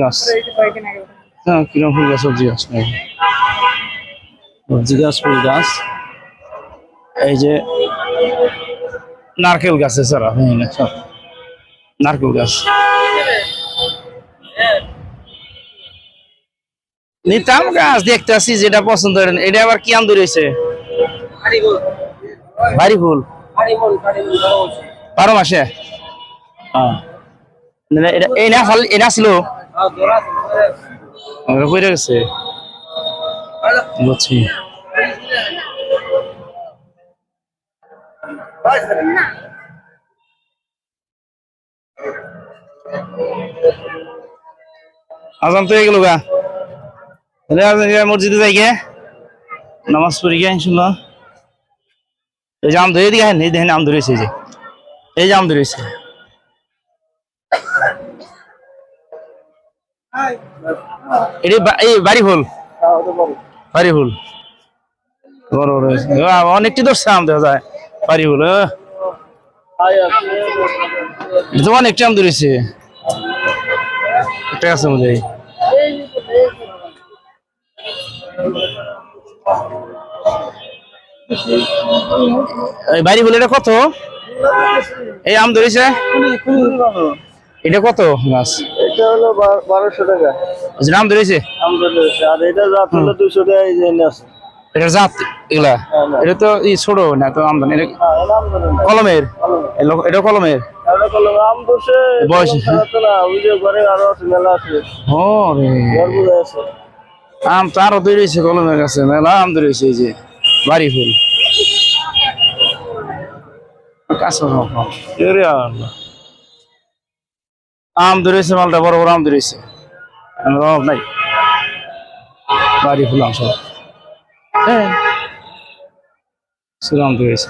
গাছ হ্যাঁ কিরম ফুল গাছ সবজি গাছ নেই সবজি গাছ ফুল গাছ এই যে নারকেল গাছ এছাড়া সব নারকেল গাছ নিতাম গাছ দেখতে আসি যেটা পছন্দ করেন এটা আবার কি আম রয়েছে বাড়ি ফুল 12 মাসে এই না ফল এটা ছিল পড়ে গেছে বুঝছি আজান তো এগুলো গা মসজিদে যাই গে নামাজ পড়ি গে ইনশাল্লাহ এই যে আম ধরে দিয়ে এই দেখেন আম ধরেছে এই যে আম ধরেছে এই বাড়ি ফুল বাড়ি ফুল বড় বড় অনেকটি ধরছে আম দেখা যায় বাড়ি ফুল অনেকটি আম ধরেছে একটা আছে মনে হয় বাড়ি ফুল এটা কত এই আম ধরেছে এটা কত গাছ এটা হলো 1200 টাকা আম ধরেছে আর এটা জাত হলো 200 টাকা এই যে আছে এটা জাত এগুলা এটা তো ছোট না তো আমদানি কলমের এটা কলমের আম বসে বয়স না ওই যে ঘরে আরো আছে মেলা আছে ও রে আম তো আরো তৈরি হয়েছে কলমের কাছে মেলা আম তৈরি হয়েছে এই যে বাড়ি ফুল কাছে আম ধরেছে মালটা বড় বড় আম ধরেছে অভাব নাই বাড়ি ফুল আম সব হ্যাঁ আম ধরেছে